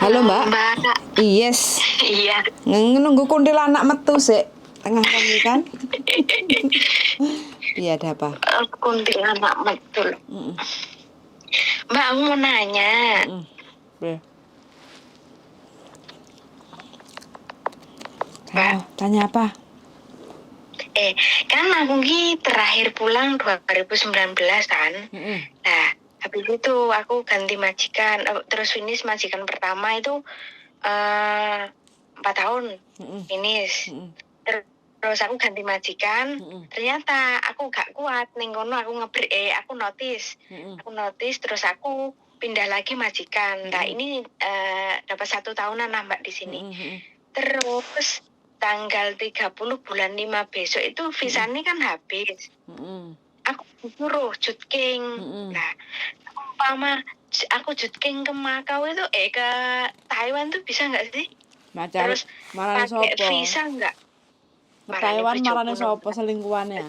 Halo Halo Mbak. Mbak. Yes. Iya. Nunggu kuntilanak metu sik. Tengah kami kan. Iya ada apa? Kuntilanak betul. Mm-mm. Mbak, aku mau nanya. Boleh. Mbak, Tanya apa? kan aku terakhir pulang 2019 kan. Mm-mm. Nah, habis itu aku ganti majikan. Terus finish majikan pertama itu 4 tahun Mm-mm. finish. Mm-mm. Terus aku ganti majikan. Mm-mm. Ternyata aku gak kuat ning kono, aku aku notice. Mm-mm. Aku notice terus aku pindah lagi majikan. Nah, ini dapat 1 tahunan lah Mbak di sini. Mm-mm. Terus tanggal 30 bulan 5 besok itu visanya kan habis. Mm-mm. Aku disuruh jutking. Mm-mm. Nah, umpama aku jutking ke Makau itu ke Taiwan tuh bisa nggak sih? Macam Terus marane pakai sopo? visa nggak? Ke Taiwan marane bojoku, sopo selingkuhannya?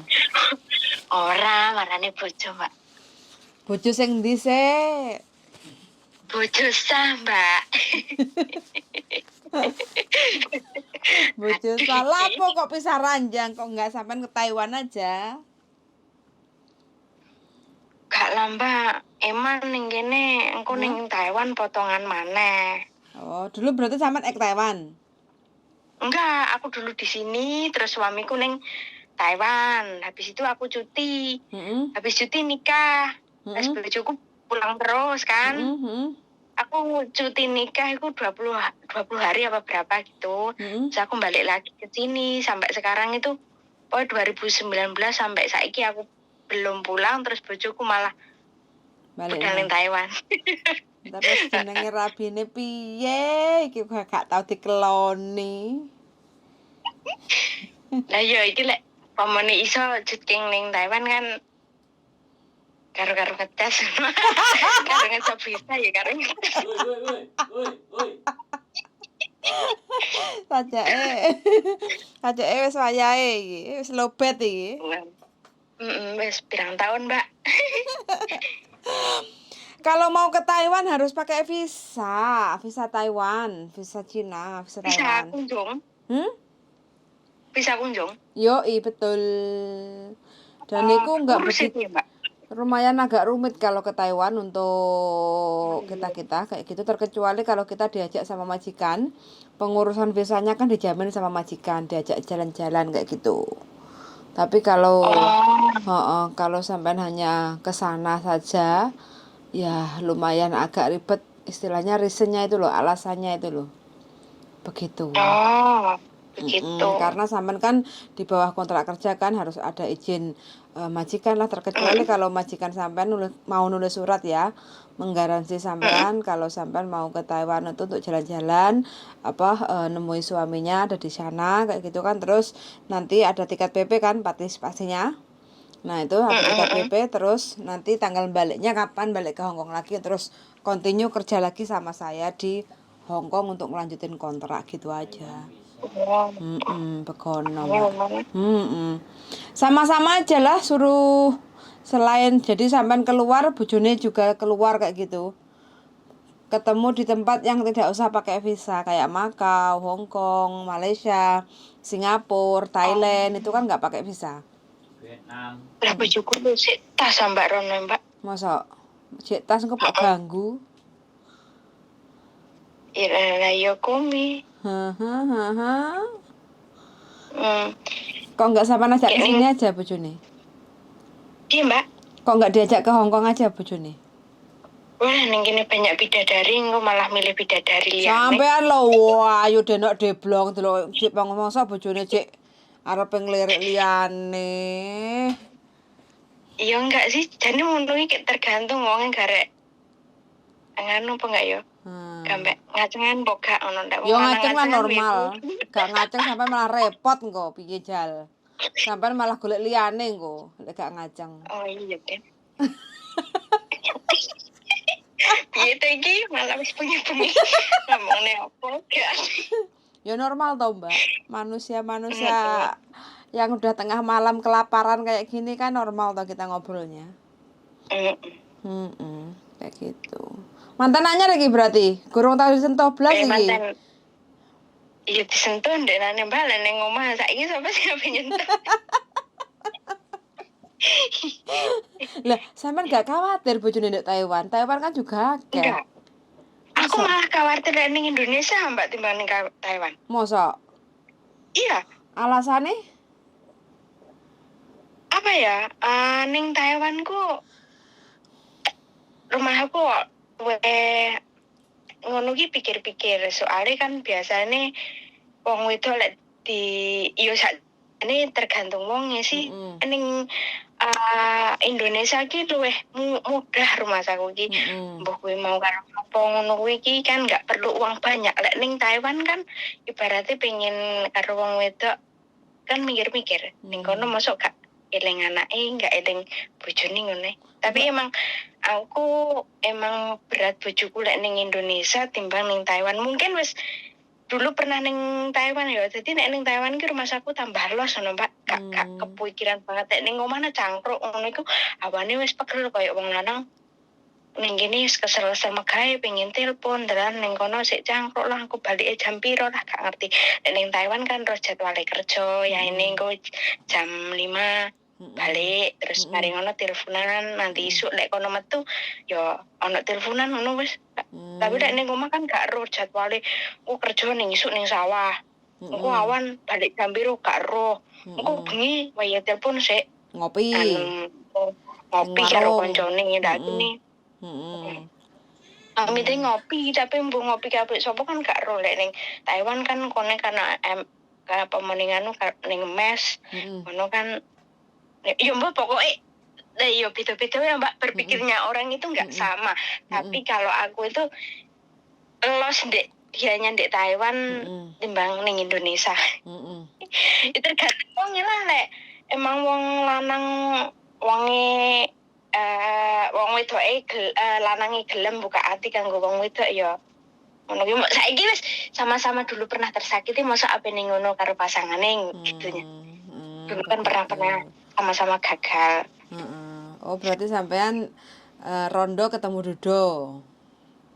marane bojo Mbak. Bojo sing ndi sik? Bojo sah Mbak. Bojo salah apa kok pisah ranjang kok nggak sampean ke Taiwan aja? Gak lah Mbak, emang ning kene engko ning Taiwan potongan maneh. Oh, dulu berarti sampean ke Taiwan. Enggak, aku dulu di sini, terus suamiku ning Taiwan. Habis itu aku cuti. Mm-mm. Habis cuti nikah. Terus Mm-mm. bojoku pulang terus kan. Mm-mm. Aku cuti nikah itu 20 hari apa berapa gitu. Mm-mm. Terus aku balik lagi ke sini sampai sekarang itu 2019 sampai saiki aku belum pulang, terus bojoku malah Balik udah ning Taiwan. Terus jenenge rabine piye? Iki gak tau dikeloni. Lah ya iki lek pamane iso jutking ning Taiwan kan karo ngecas. Karo ngecas bisa ya karo ngecas. Sajake wis wayahe iki, wis lobet iki. Wis pirang tahun, Mbak. Kalau mau ke Taiwan harus pakai visa Taiwan, visa Cina, visa Taiwan. Bisa kunjung. Bisa kunjung. Yoi, betul. Dan itu enggak begitu, Mbak. lumayan agak rumit kalau ke Taiwan untuk kita kayak gitu, terkecuali kalau kita diajak sama majikan. Pengurusan visanya kan dijamin sama majikan, diajak jalan-jalan kayak gitu. Tapi kalau kalau sampean hanya ke sana saja, ya lumayan agak ribet, istilahnya reasonnya itu loh, alasannya itu loh. Begitu. Begitu. Karena sampean kan di bawah kontrak kerja kan harus ada izin majikan lah, terkecuali kalau majikan sampean mau nulis surat ya menggaransi sampean kalau sampean mau ke Taiwan itu untuk jalan-jalan nemui suaminya ada di sana kayak gitu kan, terus nanti ada tiket PP kan partisipasinya. Nah itu ada tiket PP, terus nanti tanggal baliknya kapan balik ke Hongkong lagi, terus continue kerja lagi sama saya di Hongkong untuk melanjutin kontrak gitu aja. Begono Mbak. Sama-sama aja lah, suruh selain jadi sampean keluar, bojone juga keluar kayak gitu. Ketemu di tempat yang tidak usah pakai visa kayak Makau, Hongkong, Malaysia, Singapura, Thailand itu kan nggak pakai visa. Vietnam. Lah bojoku lu sik tas Mbak Rono, Mbak. Masa cek tas kok ganggu? Lah ya kumi. Kok nggak sampai ajak ke sini aja bojone? Iya Mbak. Kok nggak diajak ke Hongkong aja bojone? Wah, ning kene banyak bidadari, engko malah milih bidadari liyane. Sampean lho, ayo denok deblong delok cek mangsa bojone cek arep nglirik liyane. Iya enggak sih, jane ngono iki tergantung wonge garek. Nganu apa enggak ya? Sampai ngacengan kok gak ngono ndak. Yo ngaceng lah normal. Gak ngaceng sampai malah repot engko piye jal. Sampai malah golek liyane engko lek gak ngaceng. Oh iya kan. Piye to iki malah wis bengi-bengi. Ngomongane apa gak? Ya normal tau Mbak. Manusia-manusia yang udah tengah malam kelaparan kayak gini kan normal tau kita ngobrolnya. Kayak gitu. Mantan anyar lagi berarti. Gurung tau disentuh blas iki. mantan iya disentuh ndek nane balen ning omah saiki sapa sing ape nyentuh. Lah, sampean gak khawatir bojone ndek Taiwan? Taiwan kan juga akeh. Enggak. Aku Masa? malah khawatir ning Indonesia Mbak timbang ning Taiwan. Mosok? Iya, Alasane? apa ya? Ning Taiwan ku rumahku ngono ki pikir-pikir soalnya kan biasanya wong wedok lek di yo sakjane tergantung wonge sih. Ning Indonesia ki luwih mudah rumah saku ki. Mbah kuwi mau karo apa ngono kuwi ki kan nggak perlu uang banyak. Lek ning Taiwan kan ibaratnya pengen karo wong wedok kan mikir-mikir. Ning kono mosok gak eling anake, gak eling bojone ngono. Tapi emang aku emang berat bojoku lek ning Indonesia timbang ning Taiwan. Mungkin wis dulu pernah ning Taiwan ya. Jadi nek ning Taiwan ki rumah saku tambah los ngono, Mbak. Gak kepikiran banget nek ning omah cangkruk ngono iku awane wis pegel koyo wong lanang. Ning kene wis kesel-kesel megawe pengen telepon dalan ning kono sik cangkruk lah aku balik jam piro lah gak ngerti. Nek ning Taiwan kan terus jadwale kerja ya ini engko jam 5 balik terus mari ngono teleponan nanti isuk lek kono metu ya ono teleponan ngono wis. Tapi lek ning omah kan gak ero jadwale kerja ning isuk ning sawah. Engko awan balik jam piro gak ero. Engko bengi wae telepon sik Ngopi. ngopi karo koncone ndakne. Meeting ngopi tapi mbuh ngopi kabeh sapa kan gak ero lek ning Taiwan kan kone karena apa meninganu ning mes ngono kan ya mbak pokoknya ya beda-beda ya Mbak berpikirnya orang itu nggak sama. Tapi kalau aku itu los dianya ndek Taiwan timbang ning Indonesia. Itu tergantung wong lah lek emang wong lanang wonge wong wedoke lanange gelem buka hati kanggo wong wedok ya ngono ki saiki wis sama-sama dulu pernah tersakiti masa ape ning ngono karo pasangane gitunya. Dulu kan pernah sama-sama gagal. Oh, berarti sampean rondo ketemu Dodo.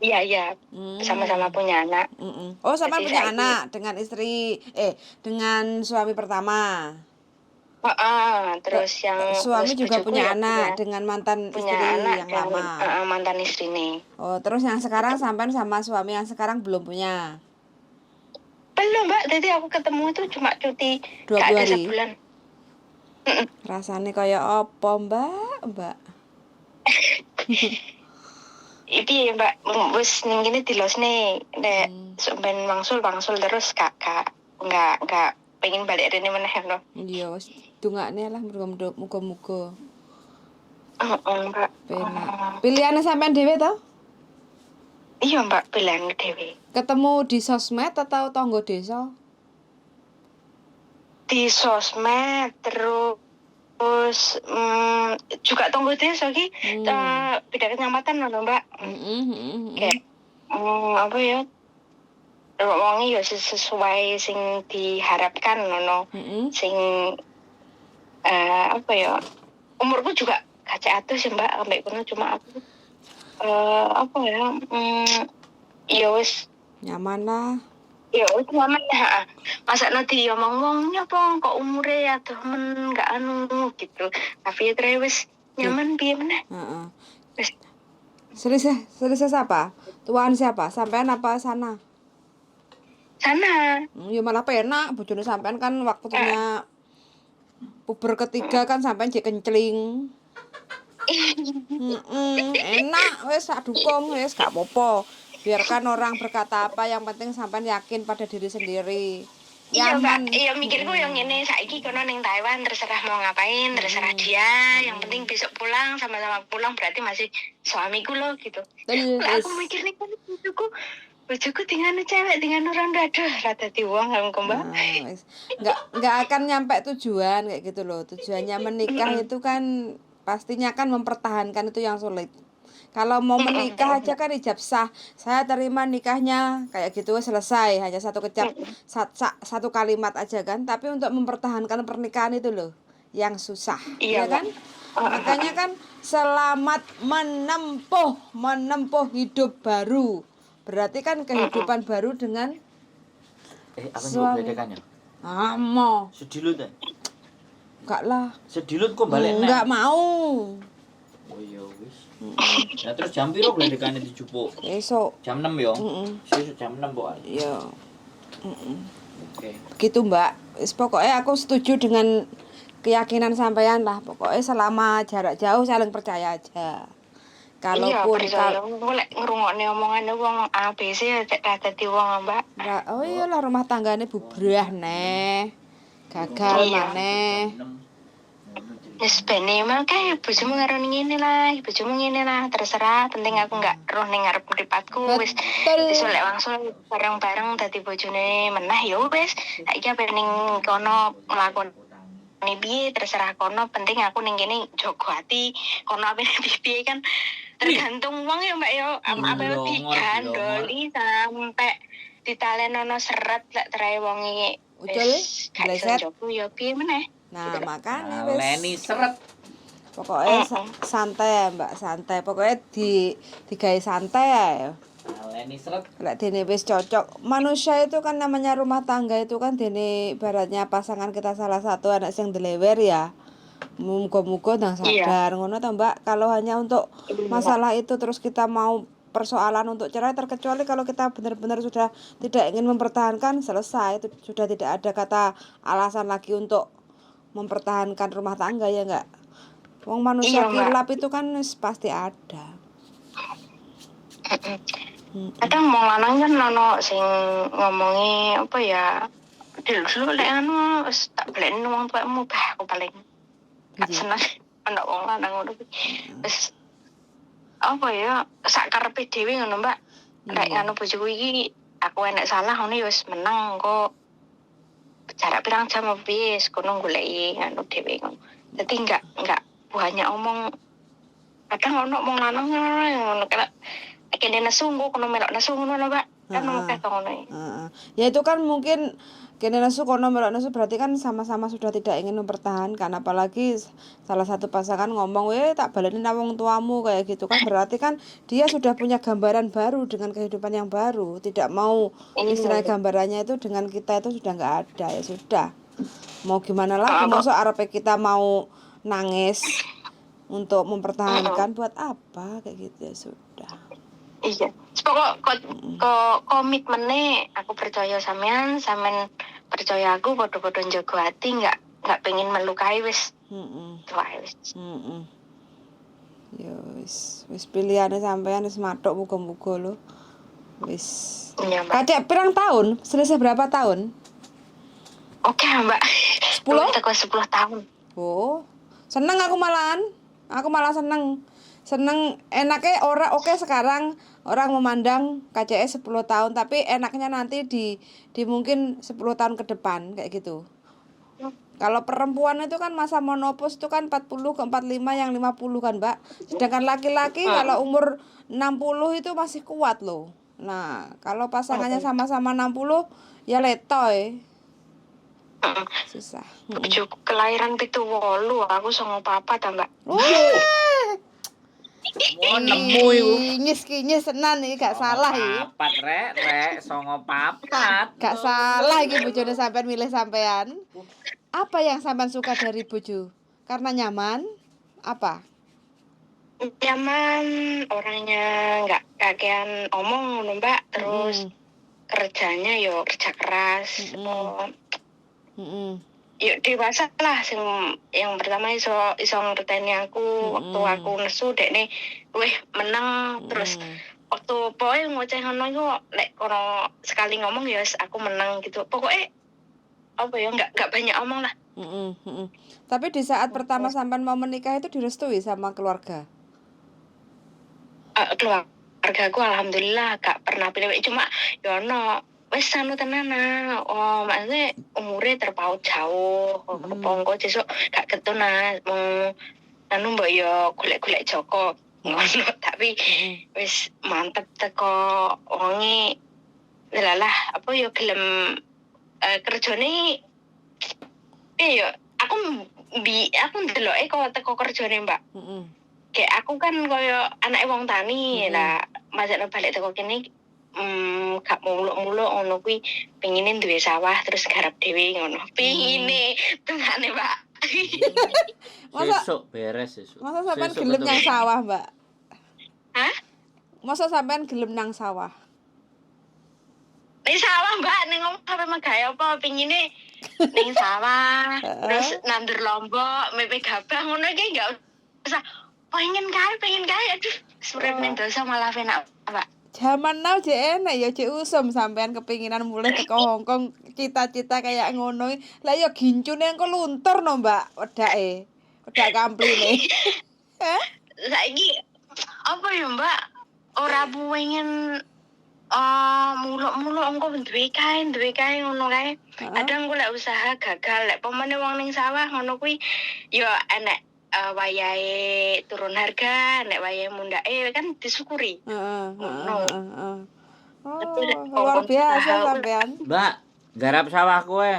Iya. Sama-sama punya anak. Oh, sampean punya anak dengan istri dengan suami pertama. Terus yang suami terus juga punya ya anak dengan mantan punya istri anak yang lama. Mantan istri nih. Oh, terus yang sekarang sampean sama suami yang sekarang belum punya? Belum, Mbak. Jadi aku ketemu itu cuma cuti 20 gak ada hari. sebulan. Rasanya kayak apa, Mbak? Iki ya, Mbak, wis ning kene dilosne nek sampean wangsul terus enggak pengen balik rene meneh lho. Iya, wis dongakne lah muga-muga. Mbak. Penak. Pilihane sampean dhewe to? Iya, Mbak, pilihan dhewe. Ketemu di sosmed atau tangga desa? Di sosmed terus juga tangga desa ki beda kecamatan lho, Mbak. Kayak apa ya? Wonge ya sesuai sing diharapkan ngono. Sing apa ya? Umurku juga gak atus ya, Mbak, ambek kono cuma aku apa ya? Ya wis nyaman lah. Ya wis nyaman ya. Masa nanti omong wong nyapa kok umure aduh men gak anu gitu. Tapi ya terus wis nyaman piye meneh. Heeh. Wis Selisih siapa? Tuan siapa? Sampean apa sana? Sana. Ya malah penak bojone sampean kan waktunya puber ketiga kan sampean jek kencling. Enak wis sak dukung wis gak apa-apa. Biarkan orang berkata apa, yang penting sampean yakin pada diri sendiri. Iya, Mbak. Iya mikirku yang ini saiki kono ning Taiwan terserah mau ngapain, terserah dia. Yang penting besok pulang sama-sama pulang berarti masih suamiku loh gitu. Lah aku mikir nih kan bojoku dengan cewek dengan orang aduh rada diwong kanggo Mbak. Enggak akan nyampe tujuan kayak gitu loh. Tujuannya menikah itu kan pastinya kan mempertahankan itu yang sulit. Kalau mau menikah aja kan ijab sah. Saya terima nikahnya kayak gitu selesai, hanya satu kalimat aja kan. Tapi untuk mempertahankan pernikahan itu loh yang susah, iya ya kan? Makanya kan selamat menempuh hidup baru. Berarti kan kehidupan baru dengan Apa nih suami. gledekannya? Amo. Sedilut ya? Enggak lah. Sedilut kok balik neh. Enggak mau. Oh iya wis. Ya terus jam piro gledekane dijupuk? Esok. Jam 6 ya? Heeh. Sesuk jam 6 kok. Iya. Oke. Gitu Mbak. Pokoknya aku setuju dengan keyakinan sampean lah. Pokoknya selama jarak jauh saling percaya aja. Iya, Kalaupun percaya. Aku lek ngrungokne omongane wong ABC tak dadi wong, Mbak. oh iyalah rumah tanggane bubrah neh. Gagal Iya. maneh. Wis bene mangke bojomu ngarani ngene lah, bojomu ngene lah, terserah, penting aku enggak roh ning ngarep mripatku wis. Betul. Wis lek langsung bareng-bareng dadi bojone meneh ya wis. Saiki apa ning kono nglakoni piye terserah kono, penting aku ning kene jogo ati, kono apa piye kan tergantung wong ya Mbak ya. Apa digandoli sampai ditalenono seret lek terae wonge wis gak iso jogo ya piye meneh. Nah, makanya Leni seret. Pokoknya santai ya, Mbak, santai. Pokoknya digawe santai ya. Leni seret. Lek dene wis cocok. Manusia itu kan namanya rumah tangga itu kan dene ibaratnya pasangan kita salah satu anak sing delewer ya. Muga-muga ndang sadar ngono to, Mbak. Kalau hanya untuk masalah itu terus kita mau persoalan untuk cerai, terkecuali kalau kita benar-benar sudah tidak ingin mempertahankan, selesai. Itu sudah tidak ada kata alasan lagi untuk mempertahankan rumah tangga ya enggak. Wong manusia kilap itu kan pasti ada. Kadang mau lanang kan ono sing ngomongi apa ya, dulu lek anu wis tak baleni wong tuamu bah aku paling gak seneng ono wong lanang ngono kuwi. Wis apa ya sak karepe dhewe ngono Mbak. Lek anu bojoku iki aku enek salah ngono ya wis meneng kok. Jarak pirang jam habis kono goleki anu dhewe ngono. Dadi enggak banyak omong. Kadang ono wong lanang ngono kene nesu engko kono melok nesu ngono lho, Mbak. Kan akeh to ngono. Ya itu kan mungkin kene nesu kono melok nesu berarti kan sama-sama sudah tidak ingin mempertahankan, apalagi salah satu pasangan ngomong, tak baleni nang wong tuamu," kayak gitu kan berarti kan dia sudah punya gambaran baru dengan kehidupan yang baru, tidak mau istilah gambarannya itu dengan kita itu sudah enggak ada, ya sudah. Mau gimana lagi, mosok arepe kita mau nangis untuk mempertahankan buat apa kayak gitu, ya sudah. Iya. Pokok komitmennya aku percaya sampean percaya aku padha-padha njaga hati, enggak pengen melukai wis. Wis. Ya wis pilihane sampean wis mathuk muga-muga lho. Wis. Iya, Mbak. Kadek pirang tahun? Selisih berapa tahun? Oke, Mbak. 10? Teko 10 tahun. Oh. Seneng aku malahan. Aku malah seneng. Enaknya oke sekarang orang memandang KCS 10 tahun, tapi enaknya nanti di mungkin 10 tahun ke depan kayak gitu. Kalau perempuan itu kan masa menopause itu kan 40 ke 45 yang 50 kan, Mbak. Sedangkan laki-laki kalau umur 60 itu masih kuat loh. Nah, kalau pasangannya sama-sama 60 ya letoy. Susah. Bojoku kelahiran 78, aku 94 Mbak. Nemu iku. Kinyis tenan iki gak salah iki. Papat rek 94. Gak salah iki bojone sampean milih sampean. Apa yang sampean suka dari bojo? Karena nyaman? Apa? Nyaman, orangnya nggak kakean omong ngono Mbak, terus kerjanya yo kerja keras. Yuk dewasa lah sing yang pertama iso ngerteni aku waktu aku nesu dekne luwih meneng, terus waktu pokoke ngoceh ngono iku lek kono sekali ngomong ya aku menang gitu. Pokoknya apa ya enggak banyak omong lah. Tapi di saat pertama sampean mau menikah itu direstui sama keluarga? Keluargaku alhamdulillah gak pernah pilih, cuma ya ono wis anu tenan maksudnya umure terpaut jauh pongko sesuk gak ketun anu mbok yo golek-golek Joko ngono tapi wis mantep teko wonge lalah apa yo gelem kerjane yo aku aku ndeloke kok teko kerjane, Mbak. Heeh. Kayak aku kan koyo anake wong tani Mm-mm. lah, masakno balik teko kene gak muluk-muluk ngono kuwi, pengine duwe sawah terus garap dhewe ngono. Pengine tengane, Mbak. Masa Sesuk beres sesuk. masa sampean Sesuk gelem ketemu. nang sawah, Mbak? Hah? Masa sampean gelem nang sawah? Ning sawah, Mbak, ning omah sampe magawe apa pengine ning sawah, terus nandur lombok, mepe gabah ngono iki gak usah pengen kae, aduh, surip ning dosa malah enak, Mbak. Zaman now jek enak ya jek usum sampean kepinginan mulai teko Hongkong cita-cita kayak ngono. Lah ya gincune engko luntur no, Mbak, wedake. Wedak kampline. Heh? Saiki apa ya, Mbak? Ora pengen muluk-muluk engko duwe kae ngono kae. Kadang aku lek usaha gagal, lek pemene wong ning sawah ngono kuwi ya enek wayahe turun harga, nek wayahe mundake kan disyukuri. Heeh. Tapi lek Oh, luar biasa usaha- sampean. Mbak, garap sawah kowe.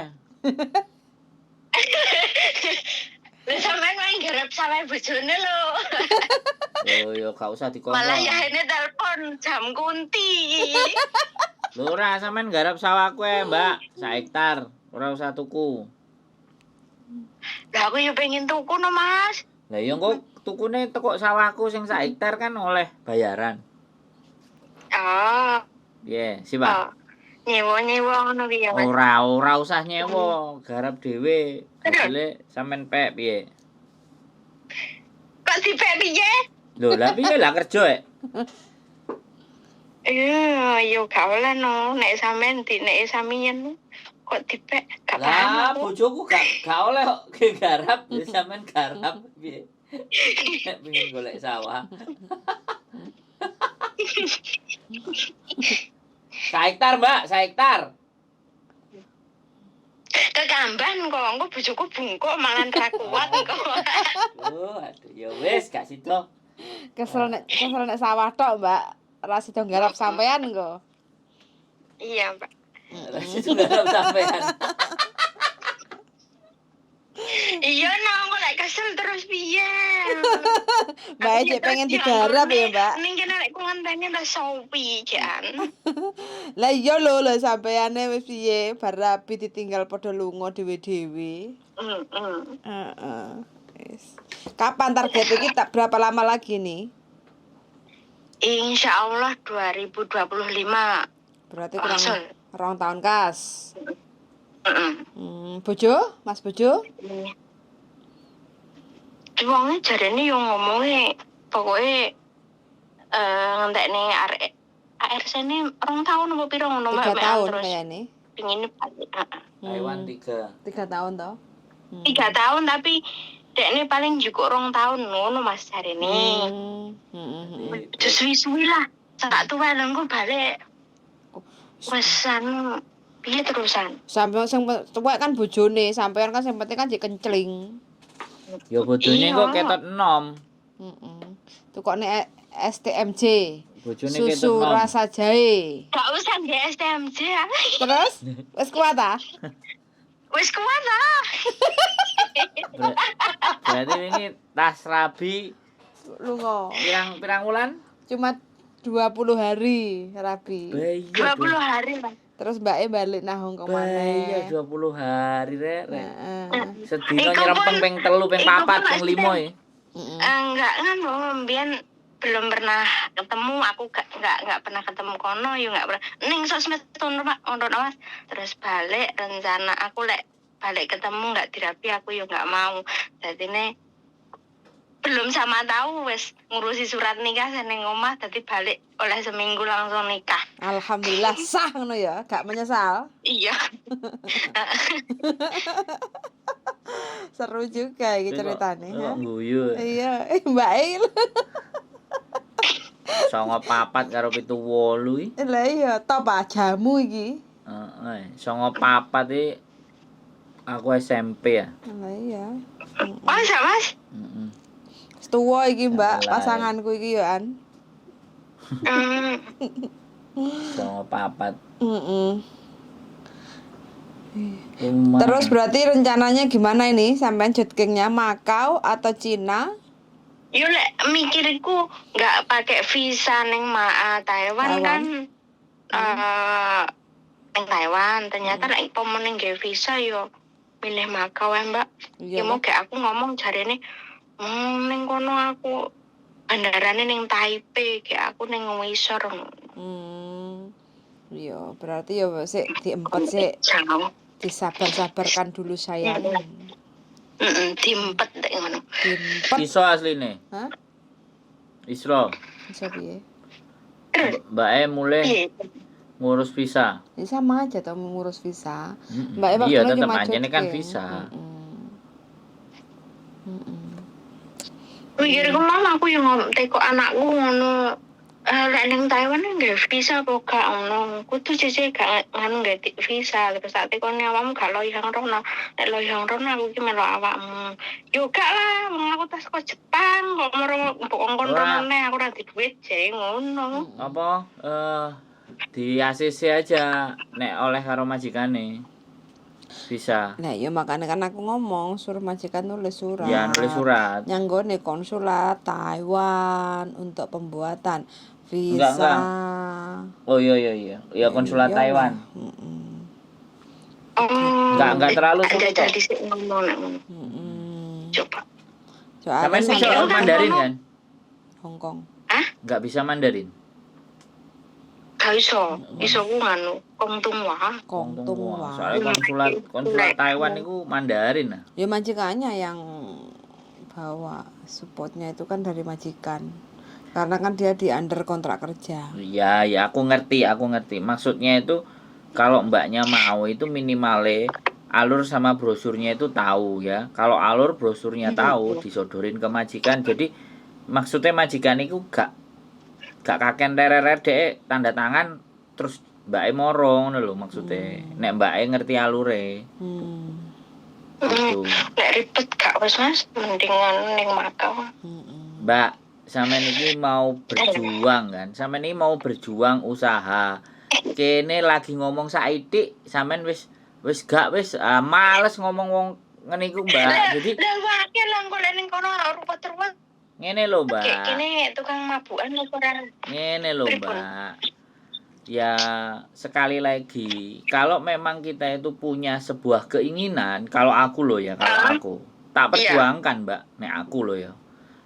Lah sampean main garap sawah bojone lho. Yo gak usah dikongkon. Malah ya ini telepon jam kunti. Lho ora sampean garap sawah kowe, Mbak. 1 hektar, ora usah tuku. Lah aku ya pengen tuku no, Mas. Lah iya engko tukune teko sawahku sing 1 hektar kan oleh bayaran. Oh, Piye, sih, Pak? nyewa ngono ki ya, Mas. Ora usah nyewa, garap dhewe. Hasile sampean pek piye? Kok dipek piye? Lho, lah piye lah kerja e? Yo gak oleh no, nek sampean nek samian kok dipek gak paham Lah, aku. bojoku gak oleh kok garap, ya sampean garap piye? Pengen golek sawah. 1 hektar, Mbak, 1 hektar. Kekamban kok, engko bojoku bungkuk malah ra kuat kok. Oh, aduh, ya wis gak sida. Kesel nek sawah tok, Mbak. Ora sida garap sampean engko. Iya, Mbak. Ora sida garap sampean. Iya no, aku lek kesel terus piye? Mbak Ece pengen digarap ya, Mbak. Ning kene lek ku ngenteni ta sopi jan. Lah iya lho sampeyane wis piye bar rapi ditinggal padha lunga dhewe-dhewe. Heeh. Wis. Kapan target iki tak berapa lama lagi nih? Insyaallah 2025. Berarti Langsung. kurang tahun kas. Heeh. Bojo? Mas Bojo? Wonge jarene yo ngomongnya pokoke ngentekne ARC ini 2 tahun apa piro ngono 3 Mbak tahun terus kayaknya. pengin balik. Taiwan 3. 3 tahun toh? 3 tahun tapi dekne paling juga 2 tahun ngono Mas jarene. Suwi-suwi lah. Sak tuwa lengku balik. Wes anu piye terusan? Sampai sing tuwek kan bojone, sampean kan sing penting kan jek kencling. Ya bojone kok ketot enom. Tukokne STMJ. Bojone ketot Susu enom. rasa jahe. Gak usah di STMJ. Terus wis kuat ah? Wis kuat lah. Berarti ini tas rabi Lunga. pirang wulan? Cuma 20 hari rabi. Iya. 20 hari lah. Terus mbake balik nang Hongkong Iya maneh. 20 hari rek. Heeh. Sedina Iku nyerempeng pun- ping 3 ping iku 4 pun ping 5 ya. Enggak kan mbiyen belum pernah ketemu, aku enggak pernah ketemu kono yo enggak pernah. Ning sosmed ono Mas. Terus balik rencana aku lek balik ketemu enggak dirapi aku yo enggak mau. Dadine belum sama tahu wis ngurusi surat nikah seneng omah dadi balik oleh seminggu langsung nikah. Alhamdulillah sah ngono ya, gak menyesal. Iya. Seru juga iki ceritane. Kok guyu. Iya, Mbak Il. 94 karo 78 iki. Lah iya, top ah jamu iki. Heeh, 94 iki aku SMP ya. Lah iya. Mas, Mas. Heeh. Wis tuwa iki, Mbak, Alah. pasanganku iki yo an. 94. Terus berarti rencananya gimana ini? Sampean jutkingnya Makau atau Cina? Yo lek mikirku nggak pakai visa neng Taiwan kan neng Taiwan. Ternyata lek pomen neng visa yo milih Makau ya Mbak. Ya mau kayak aku ngomong jarene neng kono aku bandarane neng Taipei kayak aku neng ngisor. Iya, berarti ya sik diempet sik. Disabar-sabarkan dulu sayang. Diempet dek ngono. Diempet. Iso asline. Hah? Iso. Iso piye? Mbake mulai ngurus visa. Ya sama aja toh mengurus visa. Iya, tetep anjene kan visa. Pikirku mama aku yang teko anakku ngono. Lek ning Taiwan nggak visa apa gak ngono. Kudu jese gak nganu nggak visa terus sak teko awakmu gak loyang rono. Nek loyang rono aku ki melu awakmu. Yo gak lah, wong aku tas kok Jepang kok moro mbok ngkon rono aku ora di duit jare ngono. Apa di ACC aja nek oleh karo majikane. Bisa. Nah, ya makanya kan aku ngomong suruh majikan nulis surat. Ya, nulis surat. Nyanggone konsulat Taiwan untuk pembuatan visa. Enggak. Oh iya. Ya konsulat Taiwan. Enggak terlalu sulit kok. Coba. Sampai bisa Mandarin kan? Hongkong. Hah? Enggak bisa Mandarin. Gak iso ku nganu Kongtunghua. Soalnya konsulat Taiwan itu Mandarin lah. Ya majikannya yang bawa supportnya itu kan dari majikan. Karena kan dia di under kontrak kerja. Iya, ya aku ngerti. Maksudnya itu kalau mbaknya mau itu minimale alur sama brosurnya itu tahu ya. Kalau alur brosurnya tahu disodorin ke majikan. Jadi maksudnya majikan itu gak kaken tererer dek tanda tangan terus mbake moro ngono lho maksudnya. Nek mbake ngerti alure. Gitu. Nek ribet gak wis Mas, mendingan ning Makau. Mbak, sampean iki mau berjuang kan? Sampean iki mau berjuang usaha. Kene lagi ngomong saitik, sampean wis males ngomong wong ngene iku, Mbak. Jadi lah wae lah kok ning kono ruwet-ruwet. Ngene lho, Mbak. Kayak kene tukang mabukan ora. Ngene lho, Mbak. Ya, sekali lagi, kalau memang kita itu punya sebuah keinginan, kalau aku loh ya, kalau aku tak perjuangkan, Mbak. Nek aku loh ya.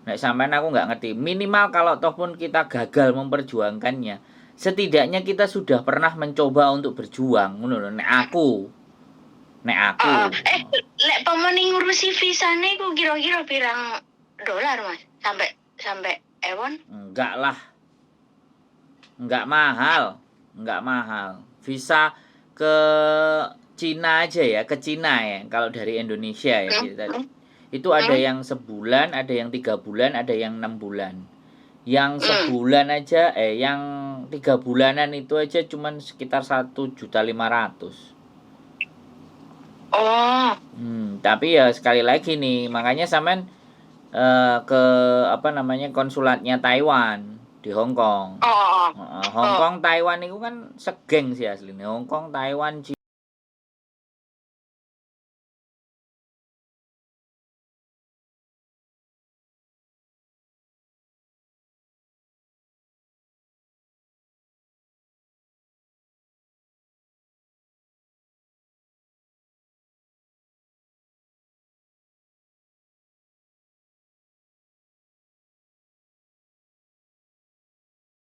Nek sampean aku nggak ngerti. Minimal kalau toh pun kita gagal memperjuangkannya, setidaknya kita sudah pernah mencoba untuk berjuang, ngono lho. Nek aku. Lek pamane ngurusi visane ku kira-kira pirang dolar, Mas? Sampai ewon? Enggak lah. Enggak mahal. Visa ke Cina aja ya, ke Cina ya. Kalau dari Indonesia ya itu ada yang sebulan, ada yang 3 bulan, ada yang 6 bulan. Yang sebulan aja yang 3 bulanan itu aja cuman sekitar 1.500.000. Oh. Tapi ya sekali lagi nih, makanya sampean ke konsulatnya Taiwan di Hong Kong. Hong Kong Taiwan itu kan segeng sih aslinya. Hong Kong Taiwan